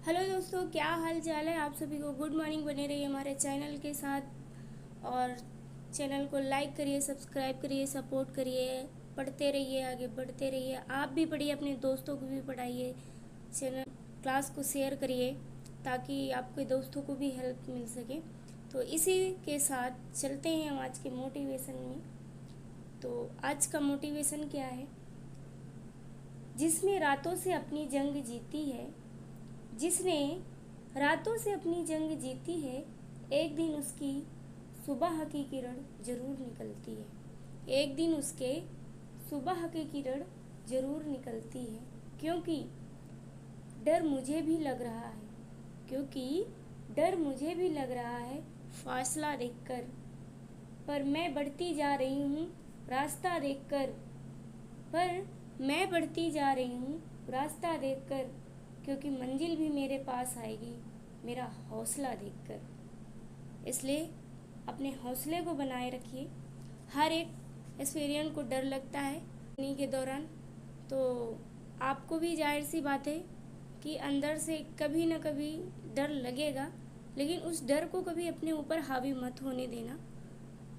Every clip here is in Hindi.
हेलो दोस्तों, क्या हाल चाल है। आप सभी को गुड मॉर्निंग। बने रहिए हमारे चैनल के साथ और चैनल को लाइक करिए, सब्सक्राइब करिए, सपोर्ट करिए, पढ़ते रहिए, आगे बढ़ते रहिए। आप भी पढ़िए, अपने दोस्तों को भी पढ़ाइए, चैनल क्लास को शेयर करिए ताकि आपके दोस्तों को भी हेल्प मिल सके। तो इसी के साथ चलते हैं हम आज के मोटिवेशन में। तो आज का मोटिवेशन क्या है? जिसने रातों से अपनी जंग जीती है, जिसने रातों से अपनी जंग जीती है, एक दिन उसकी सुबह की किरण जरूर निकलती है। एक दिन उसके सुबह की किरण जरूर निकलती है। क्योंकि डर मुझे भी लग रहा है, क्योंकि डर मुझे भी लग रहा है फासला देखकर, पर मैं बढ़ती जा रही हूँ रास्ता देखकर। पर मैं बढ़ती जा रही हूँ रास्ता देखकर, क्योंकि मंजिल भी मेरे पास आएगी मेरा हौसला देखकर। इसलिए अपने हौसले को बनाए रखिए। हर एक एक्सपीरियंस को डर लगता है इन्हीं के दौरान, तो आपको भी जाहिर सी बात है कि अंदर से कभी ना कभी डर लगेगा, लेकिन उस डर को कभी अपने ऊपर हावी मत होने देना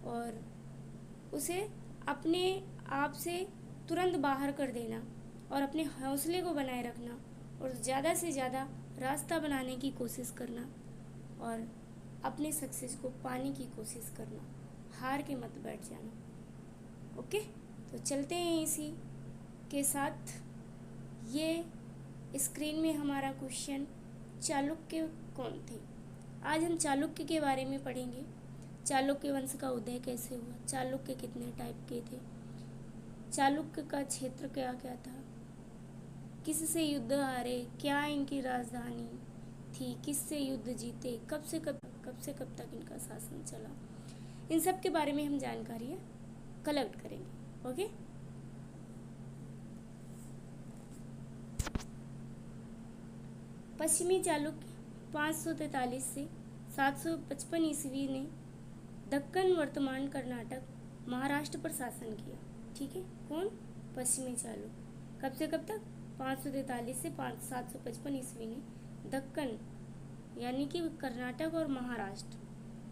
और उसे अपने आप से तुरंत बाहर कर देना और अपने हौसले को बनाए रखना और ज़्यादा से ज़्यादा रास्ता बनाने की कोशिश करना और अपने सक्सेस को पाने की कोशिश करना। हार के मत बैठ जाना। ओके, तो चलते हैं इसी के साथ। ये स्क्रीन में हमारा क्वेश्चन, चालुक्य कौन थे? आज हम चालुक्य के बारे में पढ़ेंगे। चालुक्य वंश का उदय कैसे हुआ, चालुक्य कितने टाइप के थे, चालुक्य का क्षेत्र क्या क्या था, किससे युद्ध हारे, क्या इनकी राजधानी थी, किससे युद्ध जीते, कब से कब तक इनका शासन चला, इन सब के बारे में हम जानकारियाँ कलेक्ट करेंगे। ओके, पश्चिमी चालुक्य 543 से 755 ईस्वी ने दक्कन, वर्तमान कर्नाटक, महाराष्ट्र पर शासन किया। ठीक है, कौन? पश्चिमी चालुक्य। कब से कब तक? 543 से 755 ईस्वी ने दक्कन यानी कि कर्नाटक और महाराष्ट्र,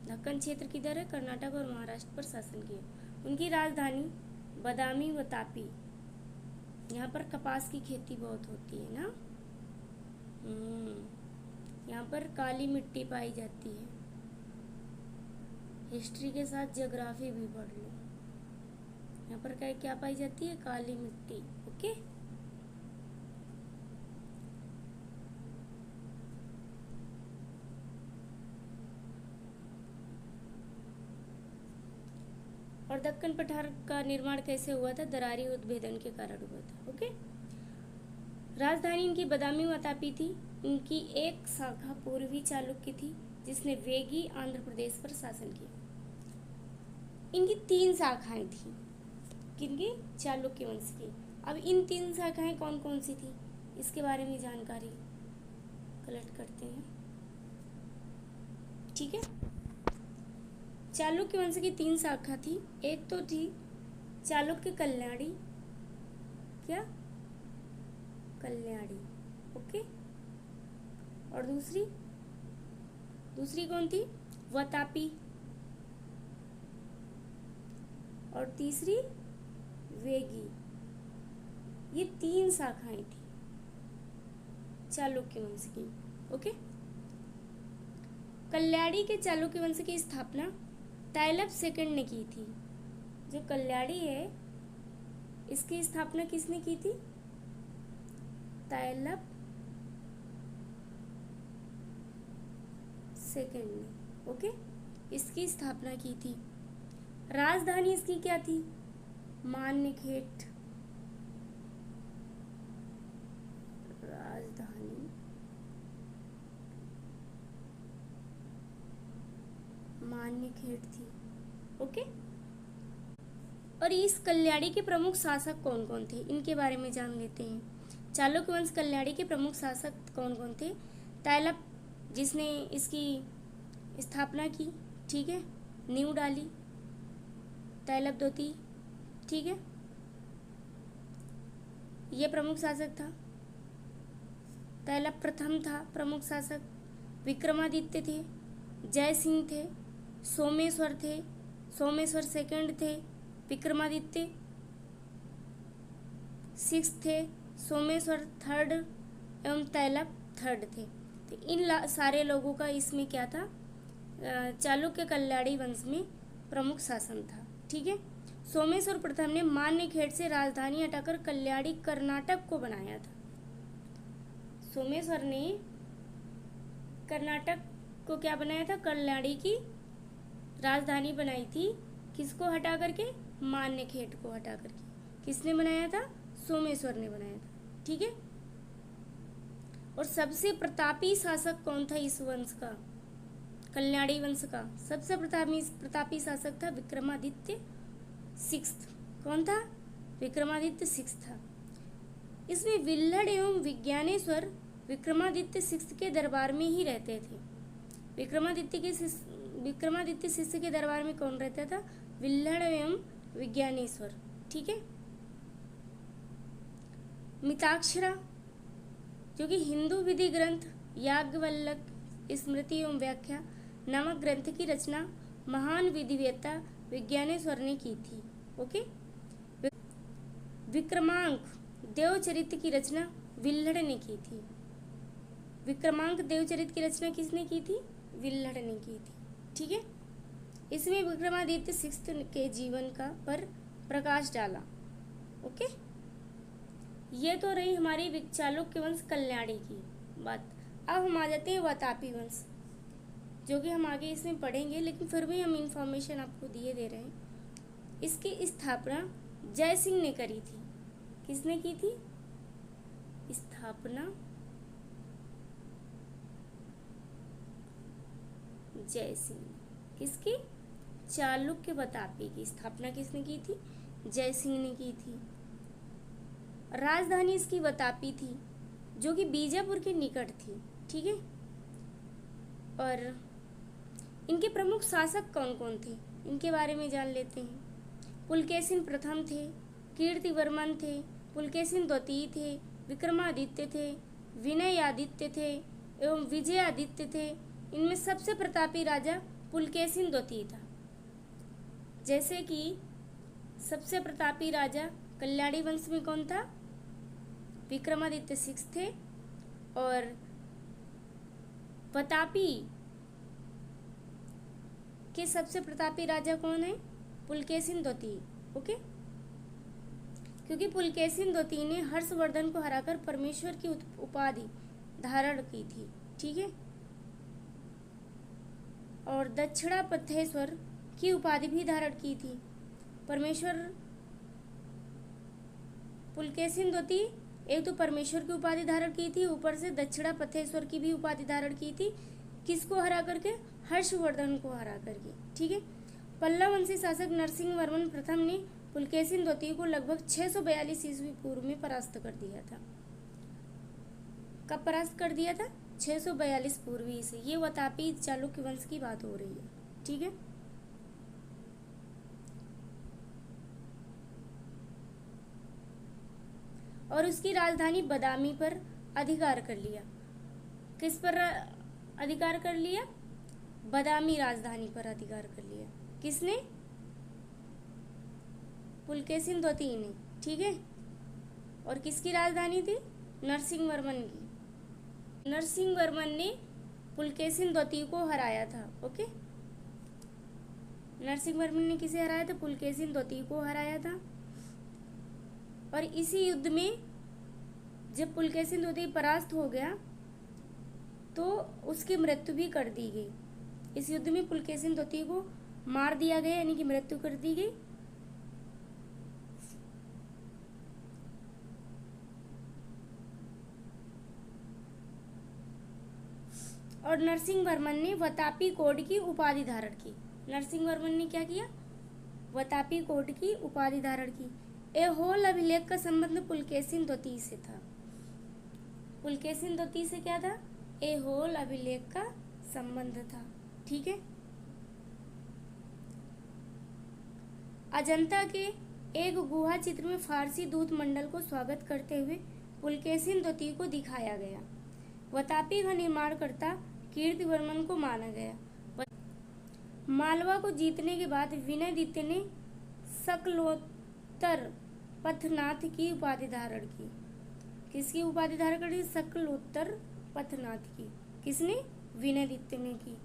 दक्कन क्षेत्र किधर है? कर्नाटक और महाराष्ट्र पर शासन किया। उनकी राजधानी बदामी व तापी। यहाँ पर कपास की खेती बहुत होती है ना। यहाँ पर काली मिट्टी पाई जाती है। हिस्ट्री के साथ ज्योग्राफी भी पढ़ लो। यहाँ पर क्या पाई जाती है? काली मिट्टी। ओके, और दक्कन पठार का निर्माण कैसे हुआ था? दरारी उद्भेदन के कारण हुआ था। ओके, राजधानी इनकी बदामी व तापी थी। इनकी एक शाखा पूर्वी चालुक्य थी जिसने वेगी आंध्र प्रदेश पर शासन किया। इनकी 3 शाखाएं थी। किनकी? चालुक्य वंश की। अब इन 3 शाखाएं कौन कौन सी थी इसके बारे में जानकारी कलेक्ट करते हैं। ठीक है, चालुक्य वंश की 3 शाखा थी। एक तो थी चालुक्य कल्याणी। क्या? कल्याणी। ओके, और दूसरी कौन थी? वतापी। और तीसरी वेगी। ये 3 शाखाएं थी चालुक्य वंश की। ओके, कल्याणी के चालुक्य वंश की स्थापना तैलप सेकंड ने की थी। जो कल्याणी है इसकी स्थापना किसने की थी? तैलप सेकंड ने। ओके, इसकी स्थापना की थी। राजधानी इसकी क्या थी? मान्यखेट। राजधानी मान्यखेट थी। ओके, और इस कल्याणी के प्रमुख शासक कौन कौन थे इनके बारे में जान लेते हैं। चालुक्य वंश कल्याणी के प्रमुख शासक कौन कौन थे? तैलप, जिसने इसकी स्थापना की। ठीक है, नींव डाली, तैलप दोती। ठीक है, ये प्रमुख शासक था। तैलप प्रथम था प्रमुख शासक, विक्रमादित्य थे, जय सिंह थे, सोमेश्वर थे, सोमेश्वर सेकंड थे, विक्रमादित्य सिक्स थे, सोमेश्वर थर्ड एवं तैलप थर्ड थे। तो इन सारे लोगों का इसमें क्या था, चालुक्य कल्याणी वंश में प्रमुख शासन था। ठीक है। सोमेश्वर प्रथम ने मान्यखेड़ से राजधानी हटाकर कल्याणी कर्नाटक को बनाया था। सोमेश्वर ने कर्नाटक को क्या बनाया था, कल्याणी की राजधानी बनाई थी। किसको हटा करके, मान्यखेड़ को हटा करके। किसने बनाया था, सोमेश्वर ने बनाया था। ठीक है। और सबसे प्रतापी शासक कौन था इस वंश का, कल्याणी वंश का सबसे प्रतापी शासक था विक्रमादित्य सिक्स्थ। कौन था, विक्रमादित्य सिक्स्थ था। इसमें विल्हड़ एवं विज्ञानेश्वर विक्रमादित्य सिक्स्थ के दरबार में ही रहते थे। विक्रमादित्य शिष्य के दरबार में कौन रहता था, विल्हड़ एवं विज्ञानेश्वर। ठीक है। मिताक्षरा जो कि हिंदू विधि ग्रंथ याज्ञवल्क स्मृति एवं व्याख्या नामक ग्रंथ की रचना महान विधिवेत्ता विज्ञानेश्वर ने की थी। ओके। विक्रमांक देवचरित की रचना विल्हड़ ने की थी। विक्रमांक देवचरित की रचना किसने की थी, विल्हड़ ने की थी। ठीक है। इसमें विक्रमादित्य सिक्स्थ के जीवन का पर प्रकाश डाला। ओके। ये तो रही हमारी चालुक्य वंश कल्याणी की बात। अब हम आ जाते हैं वातापी वंश, जो कि हम आगे इसमें पढ़ेंगे, लेकिन फिर भी हम इंफॉर्मेशन आपको दिए दे रहे हैं। इसकी स्थापना जय सिंह ने करी थी। किसने की थी स्थापना, जय सिंह। किसकी, चालुक्य वातापी की स्थापना किसने की थी, जय सिंह ने की थी। राजधानी इसकी वातापी थी, जो कि बीजापुर के निकट थी। ठीक है। और इनके प्रमुख शासक कौन कौन थे, इनके बारे में जान लेते हैं। पुलकेशिन प्रथम थे, कीर्तिवर्मन थे, पुलकेशिन द्वितीय थे, विक्रमादित्य थे, विनयादित्य थे एवं विजयादित्य थे। इनमें सबसे प्रतापी राजा पुलकेशिन द्वितीय था। जैसे कि सबसे प्रतापी राजा कल्याणी वंश में कौन था, विक्रमादित्य सिक्स थे। और वातापी के सबसे प्रतापी राजा कौन है, पुलकेशिन द्वितीय। ओके। क्योंकि पुलकेशिन द्वितीय ने हर्षवर्धन को हराकर परमेश्वर की उपाधि धारण की थी। ठीक है। और दक्षिणापथेश्वर की उपाधि भी धारण की थी। पुलकेशिन द्वितीय एक तो परमेश्वर की उपाधि धारण की थी, ऊपर से दक्षिणापथेश्वर की भी उपाधि धारण की थी। किसको हरा करके, हर्षवर्धन को हरा करके। ठीक है। पल्लव वंशी शासक नरसिंह वर्मन प्रथम ने पुलकेशिन द्वितीय को लगभग 642 ईस्वी पूर्व में परास्त कर दिया था। कब परास्त कर दिया था, 642 पूर्वी से। ये वातापी चालुक्य वंश की बात हो रही है। ठीक है। और उसकी राजधानी बदामी पर अधिकार कर लिया। किस पर अधिकार कर लिया, बदामी राजधानी पर अधिकार कर लिया। किसने, पुलकेशिन द्वितीय ने। ठीक है। और किसकी राजधानी थी, नरसिंह वर्मन की। नरसिंह वर्मन ने पुलकेशिन द्वितीय को हराया था। ओके। नरसिंह वर्मन ने किसे हराया था, पुलकेशिन द्वितीय को हराया था। और इसी युद्ध में जब पुलकेशिन द्वितीय परास्त हो गया तो उसकी मृत्यु भी कर दी गई। इस युद्ध में पुलकेशिन द्वितीय को मार दिया गया, यानी कि मृत्यु कर दी गई। और नरसिंह वर्मन ने वातापी कोड की उपाधि धारण की। नरसिंह वर्मन ने क्या किया, वातापी कोड की उपाधि धारण की। ऐहोल अभिलेख का संबंध पुलकेशिन द्वितीय से था। पुलकेशिन द्वितीय से क्या था, ऐहोल अभिलेख का संबंध था। ठीक है। अजंता के एक गुहा चित्र में फारसी दूत मंडल को स्वागत करते हुए पुलकेशिन द्वितीय को दिखाया गया। वतापी का निर्माणकर्ता कीर्तिवर्मन को माना गया। मालवा को जीतने के बाद विनयदित्य ने सकलोत्तर पथनाथ की उपाधि धारण की। किसकी उपाधि धारण करी? सकलोत्तर पथनाथ की। किसने? विनयदित्य ने की।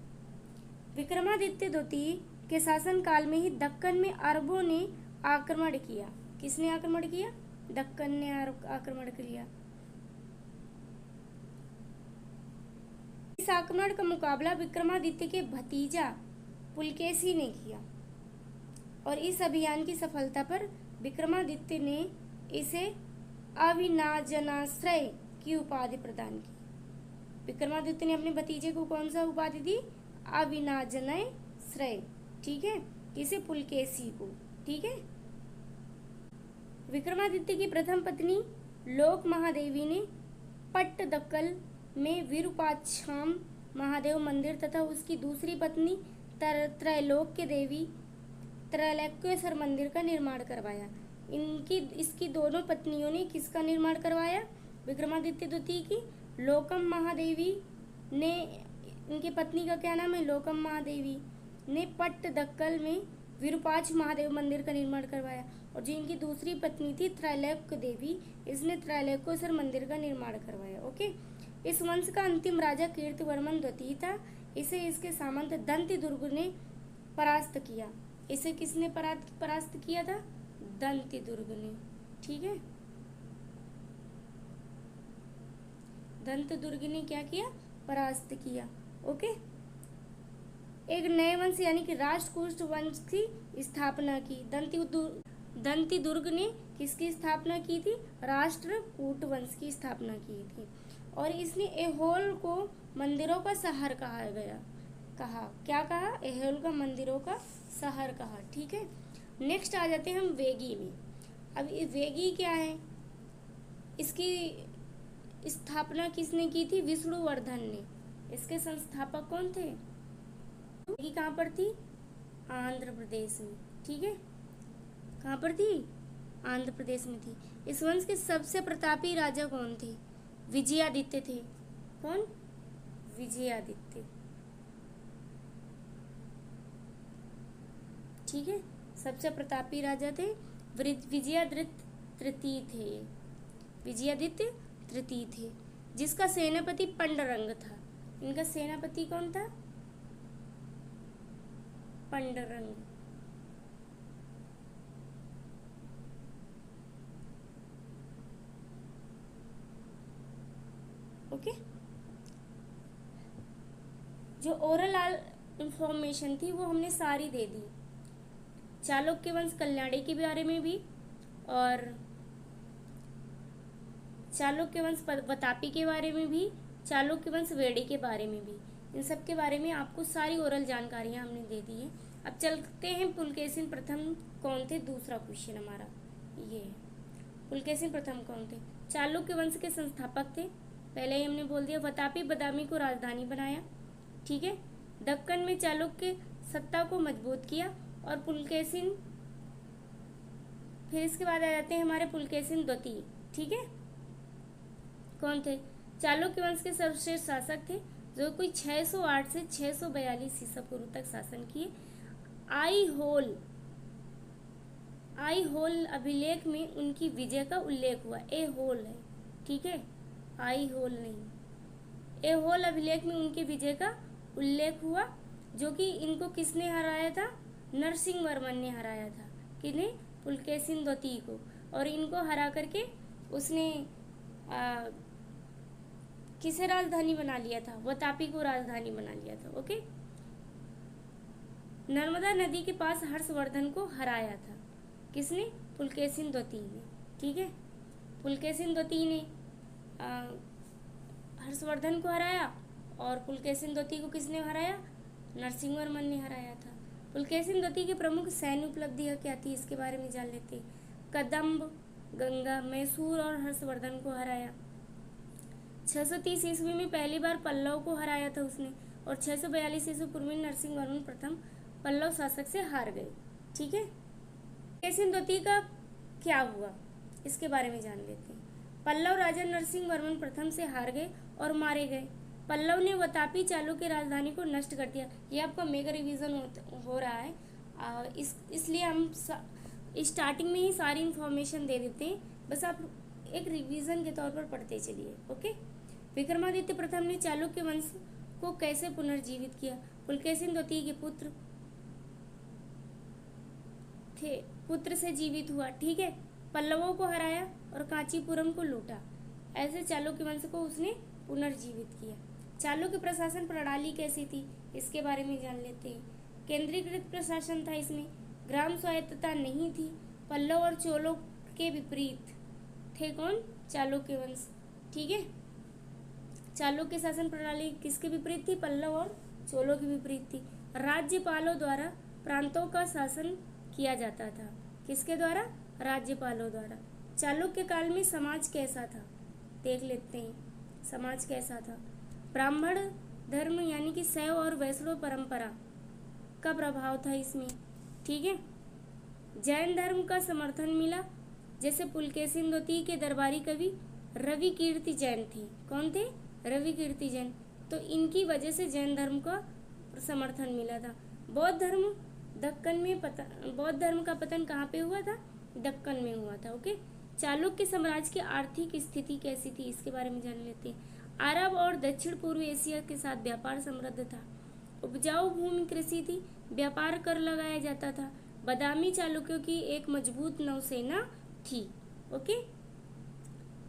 विक्रमादित्य द्वितीय के शासन काल में ही दक्कन में अरबों ने आक्रमण किया। किसने आक्रमण किया? दक्कन ने आक्रमण किया। इस आक्रमण का मुकाबला विक्रमादित्य के भतीजा पुलकेशी ने किया और इस अभियान की सफलता पर विक्रमादित्य ने इसे अविनाजनाश्रय की उपाधि प्रदान की। विक्रमादित्य ने अपने भतीजे को कौन सा उपाधि दी? अविनाजनाश्रय। ठीक है, किसे? पुलकेशी को। ठीक है। विक्रमादित्य की प्रथम पत्नी लोक महादेवी ने पट्टदकल में विरूपाक्षाम महादेव मंदिर तथा उसकी दूसरी पत्नी त्रैलोक्य देवी त्रैलोक्येश्वर मंदिर का निर्माण करवाया। इसकी दोनों पत्नियों ने किसका निर्माण करवाया? विक्रमादित्य द्वितीय की लोकम महादेवी ने, इनकी पत्नी का क्या नाम है? लोकम महादेवी ने पट्टदकल में विरूपाक्ष महादेव मंदिर का निर्माण करवाया और जो इनकी दूसरी पत्नी थी त्रैलोक्य देवी, इसने त्रैलोक्येश्वर मंदिर का निर्माण करवाया। ओके। इस वंश का अंतिम राजा कीर्तिवर्मन द्वितीय था। इसे इसके सामंत दंतिदुर्ग ने परास्त किया। इसे किसने परास्त किया था? दंतिदुर्ग ने। ठीक है, दंतदुर्ग ने क्या किया? परास्त किया। ओके। एक नए वंश यानी कि राष्ट्रकूट वंश की स्थापना की। दंतिदुर्ग ने किसकी स्थापना की थी? राष्ट्रकूट वंश की स्थापना की थी और इसने ऐहोल को मंदिरों का शहर कहा गया। क्या कहा? ऐहोल का मंदिरों का शहर कहा। ठीक है। नेक्स्ट आ जाते हैं हम वेगी में। अब वेगी क्या है? इसकी स्थापना किसने की थी? विष्णुवर्धन ने। इसके संस्थापक कौन थे? वेगी कहाँ पर थी? आंध्र प्रदेश में। ठीक है, कहाँ पर थी? आंध्र प्रदेश में थी। इस वंश के सबसे प्रतापी राजा कौन थे? विजयादित्य थे। कौन? विजयादित्य। ठीक है, सबसे प्रतापी राजा थे विजयादित्य तृतीय थे। विजयादित्य तृतीय थे, जिसका सेनापति पंडरंग था। इनका सेनापति कौन था? पंडरंग। ओके। जो ओरल इंफॉर्मेशन थी वो हमने सारी दे दी। चालुक्य वंश कल्याणी के बारे में भी और चालुक्य वंश वतापी के बारे में भी, चालुक्य वंश वेड़ी के बारे में भी, इन सब के बारे में आपको सारी ओरल जानकारियां हमने दे दी है। अब चलते हैं पुलकेशिन प्रथम कौन थे? दूसरा क्वेश्चन हमारा ये है, पुलकेशिन प्रथम कौन थे? चालुक्य वंश के संस्थापक थे। पहले ही हमने बोल दिया। वतापी बदामी को राजधानी बनाया। ठीक है। दक्कन में चालुक्य सत्ता को मजबूत किया और पुलकेशिन, फिर इसके बाद आ जाते हैं हमारे पुलकेशिन द्वितीय। ठीक है, कौन थे? चालुक्य वंश के सर्वश्रेष्ठ शासक थे जो कोई 608 से 642 ईसा पूर्व तक शासन किए। आई होल अभिलेख में उनकी विजय का उल्लेख हुआ। ए होल है। ठीक है, आई होल नहीं। ए होल अभिलेख में उनकी विजय का उल्लेख हुआ, जो कि इनको किसने हराया था? नरसिंह वर्मन ने हराया था। किन्हें? पुलकेशिन द्वितीय को। और इनको हरा करके उसने किसे राजधानी बना लिया था? वतापी को राजधानी बना लिया था। ओके। नर्मदा नदी के पास हर्षवर्धन को हराया था। किसने? पुलकेशिन द्वितीय ने। ठीक है, पुलकेशिन द्वितीय ने हर्षवर्धन को हराया और पुलकेशिन द्वितीय को किसने हराया? नरसिंह वर्मन ने हराया था। पुलकेशिन द्वितीय की प्रमुख सैन्य उपलब्धियां क्या थी? इसके बारे में जान लेते हैं। कदम्ब, गंगा, मैसूर और हर्षवर्धन को हराया। 630 ईस्वी में पहली बार पल्लव को हराया था उसने और 642 ईस्वी पूर्व में नरसिंह वर्मन प्रथम पल्लव शासक से हार गए। ठीक है। पुलकेशिन द्वितीय का क्या हुआ? इसके बारे में जान लेते हैं। पल्लव राजा नरसिंह वर्मन प्रथम से हार गए और मारे गए। पल्लव ने वातापी चालुक्य की राजधानी को नष्ट कर दिया। ये आपका मेगा रिवीजन हो रहा है, इसलिए हम स्टार्टिंग में ही सारी इन्फॉर्मेशन दे देते हैं, बस आप एक रिवीजन के तौर पर पढ़ते चलिए। ओके। विक्रमादित्य प्रथम ने चालुक्य वंश को कैसे पुनर्जीवित किया? पुलकेशिन द्वितीय के पुत्र से जीवित हुआ। ठीक है। पल्लवों को हराया और कांचीपुरम को लूटा। ऐसे चालुक्य वंश को उसने पुनर्जीवित किया। चालुक्य प्रशासन प्रणाली कैसी थी, इसके बारे में जान लेते हैं। केंद्रीकृत प्रशासन था इसमें, ग्राम स्वायत्तता नहीं थी। पल्लव और चोलों के विपरीत थे कौन? चालुक्य वंश। ठीक है। चालुक्य शासन प्रणाली किसके विपरीत थी? पल्लव और चोलों के विपरीत थी। राज्यपालों द्वारा प्रांतों का शासन किया जाता था। किसके द्वारा? राज्यपालों द्वारा। चालुक्य काल में समाज कैसा था, देख लेते हैं। समाज कैसा था? ब्राह्मण धर्म यानी कि शैव और वैष्णव परंपरा का प्रभाव था इसमें। ठीक है। जैन धर्म का समर्थन मिला, जैसे पुलकेशिन द्वितीय के दरबारी कवि रवि कीर्ति जैन थे। कौन थे? रवि कीर्ति जैन। तो इनकी वजह से जैन धर्म का समर्थन मिला था। बौद्ध धर्म दक्कन में बौद्ध धर्म का पतन कहाँ पे हुआ था? दक्कन में हुआ था। ओके। चालुक्य साम्राज्य की आर्थिक स्थिति कैसी थी, इसके बारे में जान लेते हैं। अरब और दक्षिण पूर्व एशिया के साथ व्यापार समृद्ध था। उपजाऊ भूमि कृषि थी, व्यापार कर लगाया जाता था। बादामी चालुक्यों की एक मजबूत नौसेना थी। ओके।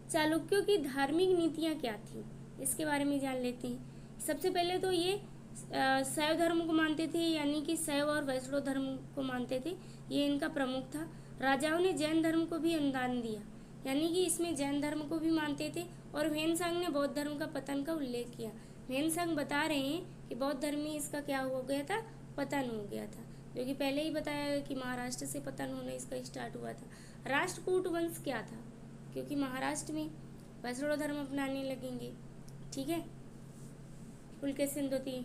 चालुक्यों की धार्मिक नीतियाँ क्या थी, इसके बारे में जान लेते हैं। सबसे पहले तो ये शैव धर्म को मानते थे, यानी कि शैव और वैष्णव धर्म को मानते थे, ये इनका प्रमुख था। राजाओं ने जैन धर्म को भी अनुदान दिया, यानी कि इसमें जैन धर्म को भी मानते थे। और ह्वेनसांग ने बौद्ध धर्म का पतन का उल्लेख किया। ह्वेनसांग बता रहे हैं कि बौद्ध धर्म में इसका क्या हो गया था? पतन हो गया था, जो कि पहले ही बताया कि महाराष्ट्र से पतन होना इसका स्टार्ट हुआ था। राष्ट्रकूट वंश क्या था? क्योंकि महाराष्ट्र में वैष्णव धर्म अपनाने लगेंगे। ठीक है। पुलकेशिन द्वितीय।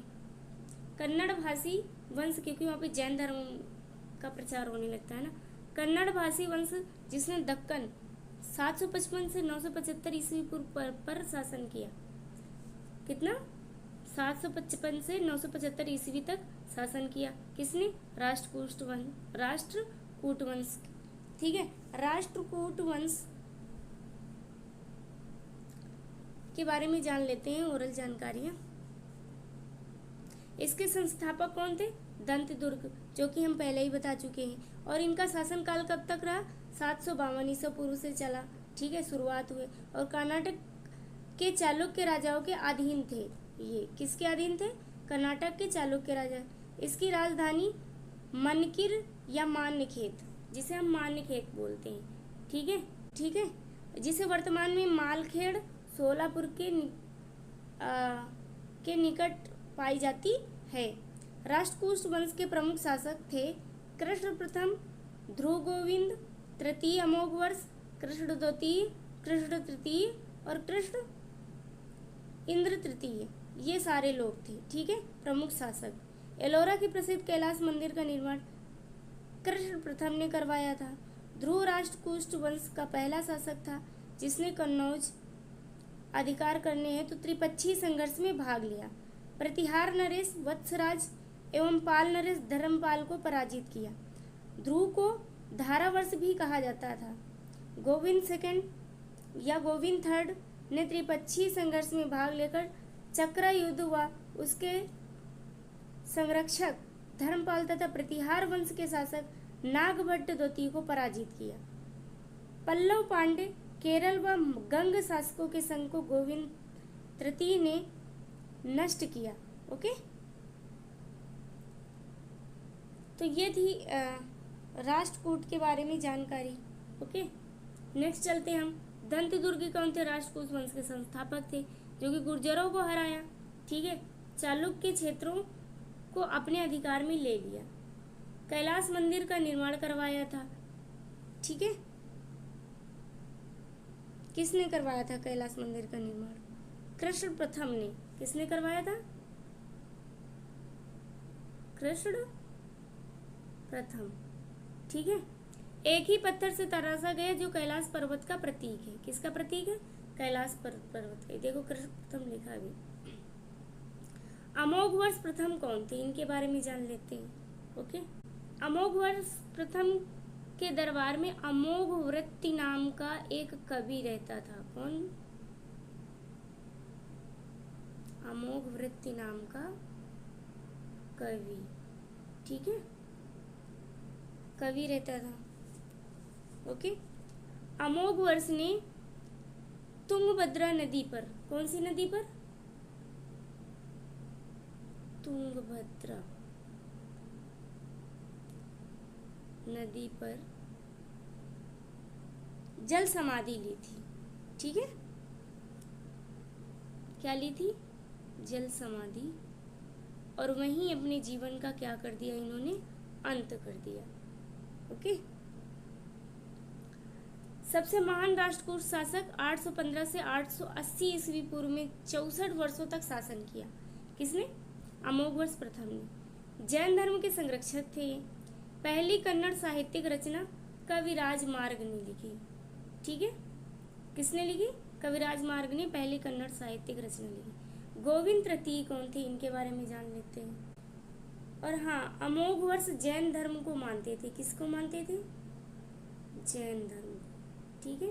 कन्नड़ भाषी वंश, क्योंकि वहाँ पे जैन धर्म का प्रचार होने लगता है ना। कन्नड़ भाषी वंश जिसने दक्कन 755 से 975 ईस्वी पूर्व पर शासन किया। कितना? 755 से 975 ईस्वी तक शासन किया। किसने? राष्ट्रकूट वंश। ठीक है। राष्ट्रकूट वंश के बारे में जान लेते हैं, ओरल जानकारियाँ। इसके संस्थापक कौन थे? दंतदुर्ग, जो कि हम पहले ही बता चुके हैं। और इनका शासनकाल कब तक रहा? 752 ईसा पूर्व से चला। ठीक है। शुरुआत हुए और कर्नाटक के चालुक्य राजाओं के अधीन थे। ये किसके अधीन थे? कर्नाटक के चालुक्य राजा। इसकी राजधानी मनकिर या मान्यखेत, जिसे हम मान्यखेत बोलते हैं। ठीक है। ठीक है। जिसे वर्तमान में मालखेड़ सोलापुर के निकट पाई जाती है। राष्ट्रकूट वंश के प्रमुख शासक थे कृष्ण प्रथम, ध्रुव गोविंद, तृतीय अमोघ वर्ष, कृष्ण द्वितीय, कृष्ण तृतीय और कृष्ण इंद्र तृतीय। ये सारे लोग थे। ठीक है। प्रमुख शासक। एलोरा की प्रसिद्ध कैलाश मंदिर का निर्माण कृष्ण प्रथम ने करवाया था। ध्रुव राष्ट्रकूट वंश का पहला शासक था, जिसने कन्नौज अधिकार करने हेतु त्रिपक्षीय संघर्ष में भाग लिया। प्रतिहार नरेश वत्सराज एवं पाल नरेश धर्मपाल को पराजित किया। ध्रुव को धारावर्ष भी कहा जाता था। गोविंद सेकंड या गोविंद थर्ड ने त्रिपक्षीय संघर्ष में भाग लेकर चक्रा युद्ध व उसके संरक्षक धर्मपाल तथा प्रतिहार वंश के शासक नागभट्ट द्वितीय को पराजित किया। पल्लव पांडे केरल व गंग शासकों के संघ को गोविंद तृतीय ने नष्ट किया। ओके। तो ये थी राष्ट्रकूट के बारे में जानकारी। ओके। नेक्स्ट चलते हैं हम। दंतदुर्ग कौन थे? राष्ट्रकूट वंश के संस्थापक थे, जो कि गुर्जरों को हराया। ठीक है। चालुक्य क्षेत्रों को अपने अधिकार में ले लिया। कैलाश मंदिर का निर्माण करवाया था। ठीक है। किसने करवाया था कैलाश मंदिर का निर्माण? कृष्ण प्रथम ने। किसने करवाया था? कृष्ण प्रथम। ठीक है। एक ही पत्थर से तराशा गया जो कैलाश पर्वत का प्रतीक है। किसका प्रतीक है? कैलाश पर्वत का। देखो कृष्ण प्रथम लिखा अभी। अमोघ वर्ष प्रथम कौन थे? इनके बारे में जान लेते हैं। ओके, अमोघ वर्ष प्रथम के दरबार में अमोघ वृत्ति नाम का एक कवि रहता था। कौन? अमोघ वृत्ति नाम का कवि। ठीक है, कवि रहता था। ओके, अमोघ वर्ष ने तुंगभद्रा नदी पर, कौन सी नदी पर? तुंगभद्रा नदी पर जल समाधि ली थी। ठीक है, क्या ली थी? जल समाधि। और वहीं अपने जीवन का क्या कर दिया इन्होंने? अंत कर दिया। ओके, सबसे महान राष्ट्रकूट शासक 815 से 880 ईस्वी पूर्व में 64 वर्षों तक शासन किया। किसने? अमोघ वर्ष प्रथम ने। जैन धर्म के संरक्षक थे। पहली कन्नड़ साहित्यिक रचना कविराज मार्ग ने लिखी। ठीक है, किसने लिखी? कविराज मार्ग ने पहली कन्नड़ साहित्यिक रचना लिखी। गोविंद तृतीय कौन थे? इनके बारे में जान लेते हैं। और हाँ, अमोघ वर्ष जैन धर्म को मानते थे। किसको मानते थे? जैन धर्म। ठीक है,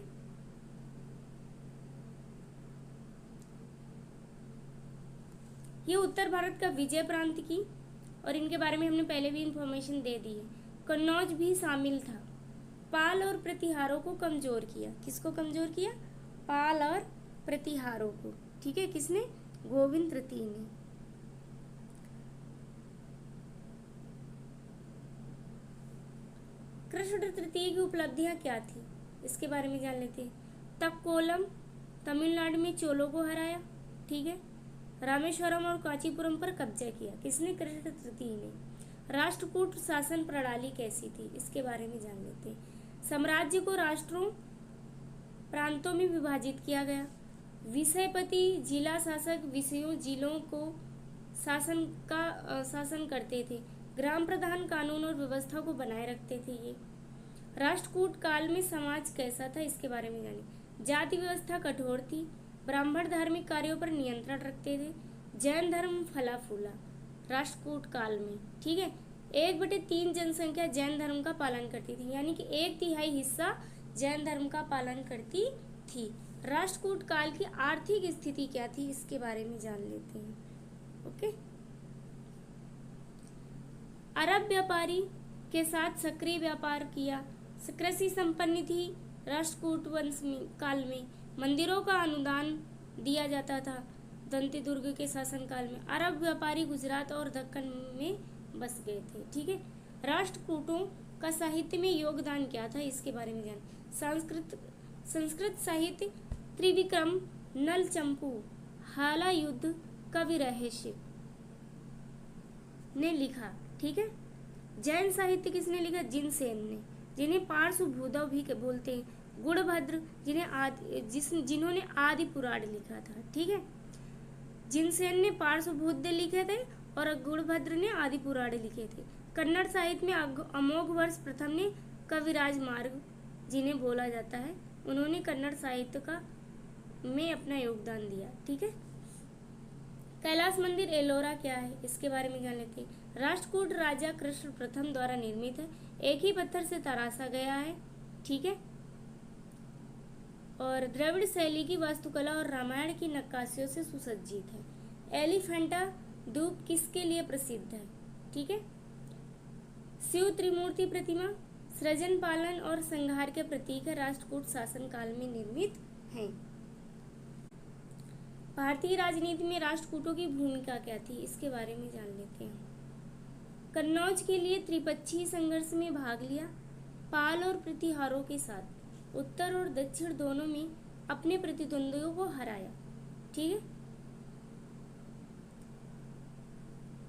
ये उत्तर भारत का विजय प्रांत की, और इनके बारे में हमने पहले भी इंफॉर्मेशन दे दी है। कन्नौज भी शामिल था। पाल और प्रतिहारों को कमजोर किया। किसको कमजोर किया? पाल और प्रतिहारों को। ठीक है, किसने? गोविंद तृतीय ने। कृष्ण तृतीय की उपलब्धियां क्या थी? इसके बारे में जान लेते हैं। तक्कोलम तमिलनाडु में चोलों को हराया। ठीक है, रामेश्वरम और कांचीपुरम पर कब्जा किया। किसने? कृष्ण तृतीय ने। राष्ट्रकूट शासन प्रणाली कैसी थी? इसके बारे में जान लेते हैं। साम्राज्य को राष्ट्रों प्रांतों में विभाजित किया गया। विषयपति जिला शासक विषयों जिलों को शासन करते थे। ग्राम प्रधान कानून और व्यवस्था को बनाए रखते थे। ये राष्ट्रकूट काल में समाज कैसा था? इसके बारे में जानिए। जाति व्यवस्था कठोर थी। ब्राह्मण धार्मिक कार्यों पर नियंत्रण रखते थे। जैन धर्म फला फूला राष्ट्रकूट काल में। ठीक है, 1/3 जनसंख्या जैन धर्म का पालन करती थी, यानी कि 1/3 हिस्सा जैन धर्म का पालन करती थी। राष्ट्रकूट काल की आर्थिक स्थिति क्या थी? इसके बारे में जान लेते हैं। ओके, अरब व्यापारी के साथ सक्रिय व्यापार किया। कृषि संपन्न थी। राष्ट्रकूट वंश काल में मंदिरों का अनुदान दिया जाता था। दंती दुर्ग के शासन काल में अरब व्यापारी गुजरात और दक्कन में बस गए थे। ठीक है, राष्ट्रकूटों का साहित्य में योगदान क्या था? इसके बारे में जान। संस्कृत साहित्य त्रिविक्रम, नल चंपू, हाला युद्ध, कवि रहस्य ने लिखा। ठीक है, जैन साहित्य किसने लिखा? जिनसेन ने, जिन्हें पार्श्व भूधव भी बोलते हैं। गुणभद्र जिन्होंने आदि पुराण लिखा था। ठीक है, जिनसेन ने पार्श्व भूधव लिखे थे और गुणभद्र ने आदि पुराण लिखे थे। कन्नड़ साहित्य में अमोघ वर्ष प्रथम ने कविराज मार्ग जिन्हें बोला जाता है, उन्होंने कन्नड़ साहित्य का में अपना योगदान दिया। ठीक है, कैलाश मंदिर एलोरा क्या है? इसके बारे में जान लेते हैं। राष्ट्रकूट राजा कृष्ण प्रथम द्वारा निर्मित है। एक ही पत्थर से तराशा गया है। ठीक है, और द्रविड़ शैली की वास्तुकला और रामायण की नक्काशियों से सुसज्जित है। एलिफेंटा द्वीप किसके लिए प्रसिद्ध है? ठीक है, शिव त्रिमूर्ति प्रतिमा सृजन पालन और संहार के प्रतीक है। राष्ट्रकूट शासन काल में निर्मित है। भारतीय राजनीति में राष्ट्रकूटों की भूमिका क्या थी? इसके बारे में जान लेते हैं। कन्नौज के लिए त्रिपक्षीय संघर्ष में भाग लिया। पाल और प्रतिहारों के साथ उत्तर और दक्षिण दोनों में अपने प्रतिद्वंदियों को हराया। ठीक है,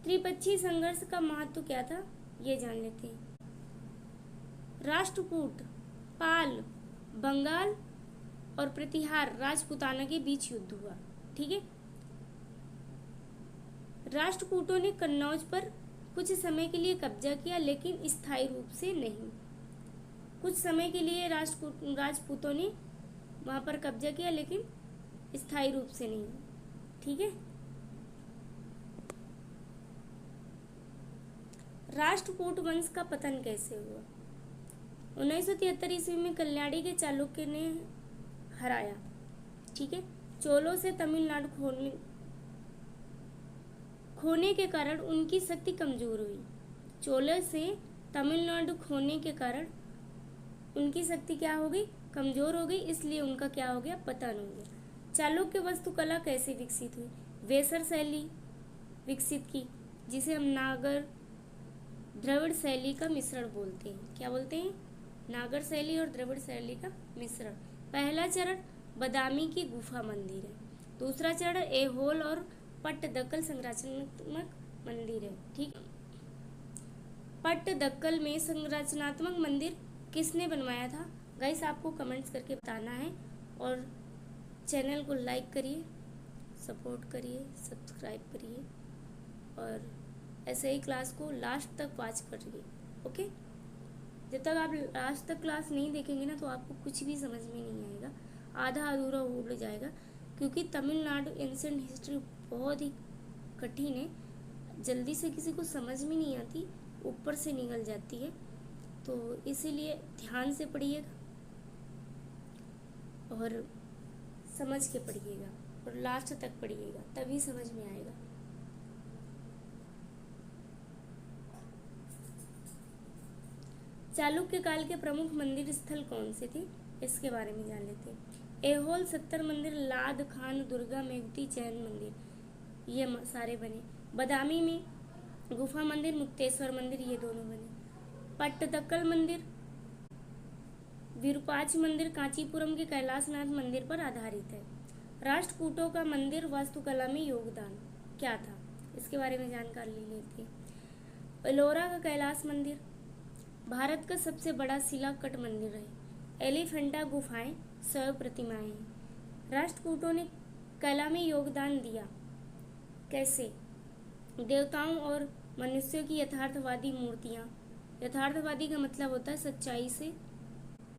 त्रिपक्षीय संघर्ष का महत्व क्या था? ये जान लेते हैं। राष्ट्रकूट, पाल, बंगाल और प्रतिहार राजपूताना के बीच युद्ध हुआ। ठीक है, राष्ट्रकूटों ने कन्नौज पर कुछ समय के लिए कब्जा किया, लेकिन स्थायी रूप से नहीं। कुछ समय के लिए राजपूतों ने वहाँ पर कब्जा किया, लेकिन स्थायी रूप से नहीं। ठीक है। राष्ट्रकूट वंश का पतन कैसे हुआ? 1973 ईस्वी में कल्याणी के चालुक्य ने हराया। ठीक है। चोलों से तमिलनाडु खोने के कारण उनकी शक्ति कमजोर हुई। चोलों से तमिलनाडु खोने के कारण उनकी शक्ति क्या हो गई? कमजोर हो गई, इसलिए उनका क्या हो गया? पतन हो गया। चालुक्य वास्तुकला कैसे विकसित हुई? वेसर शैली विकसित की, जिसे हम नागर द्रविड़ शैली का मिश्रण बोलते हैं। क्या बोलते हैं? नागर शैली और द्रविड़ शैली का मिश्रण। पहला चरण बदामी की गुफा मंदिर है। दूसरा चरण ऐहोल और पट्टदकल संरचनात्मक मंदिर है। ठीक। पट्टदकल में संरचनात्मक मंदिर किसने बनवाया था? गाइस आपको कमेंट्स करके बताना है, और चैनल को लाइक करिए, सपोर्ट करिए, सब्सक्राइब करिए, और ऐसे ही क्लास को लास्ट तक वॉच करिए। ओके। जब तक आप लास्ट तक क्लास नहीं देखेंगे ना, तो आपको कुछ भी समझ में नहीं आएगा, आधा अधूरा उड़ जाएगा, क्योंकि तमिलनाडु एंशिएंट हिस्ट्री बहुत ही कठिन है, जल्दी से किसी को समझ में नहीं आती, ऊपर से निकल जाती है। तो इसीलिए ध्यान से पढ़िएगा और समझ के पढ़िएगा, और लास्ट तक पढ़िएगा, तभी समझ में आएगा। चालुक्य काल के प्रमुख मंदिर स्थल कौन से थे? इसके बारे में जान लेते हैं। ऐहोल 70 मंदिर, लाद खान, दुर्गा, मेघती, जैन मंदिर, ये सारे बने। बदामी में गुफा मंदिर, मुक्तेश्वर मंदिर, ये दोनों बने। पट्टदकल मंदिर, विरूपाक्ष मंदिर कांचीपुरम के कैलाशनाथ मंदिर पर आधारित है। राष्ट्रकूटों का मंदिर वास्तुकला में योगदान क्या था? इसके बारे में जानकारी ले लेते हैं। एलोरा का कैलाश मंदिर भारत का सबसे बड़ा शिलाकट मंदिर है। एलिफेंटा गुफाएं शैव प्रतिमाएं हैं। राष्ट्रकूटों ने कला में योगदान दिया। कैसे? देवताओं और मनुष्यों की यथार्थवादी मूर्तियाँ। यथार्थवादी का मतलब होता है सच्चाई से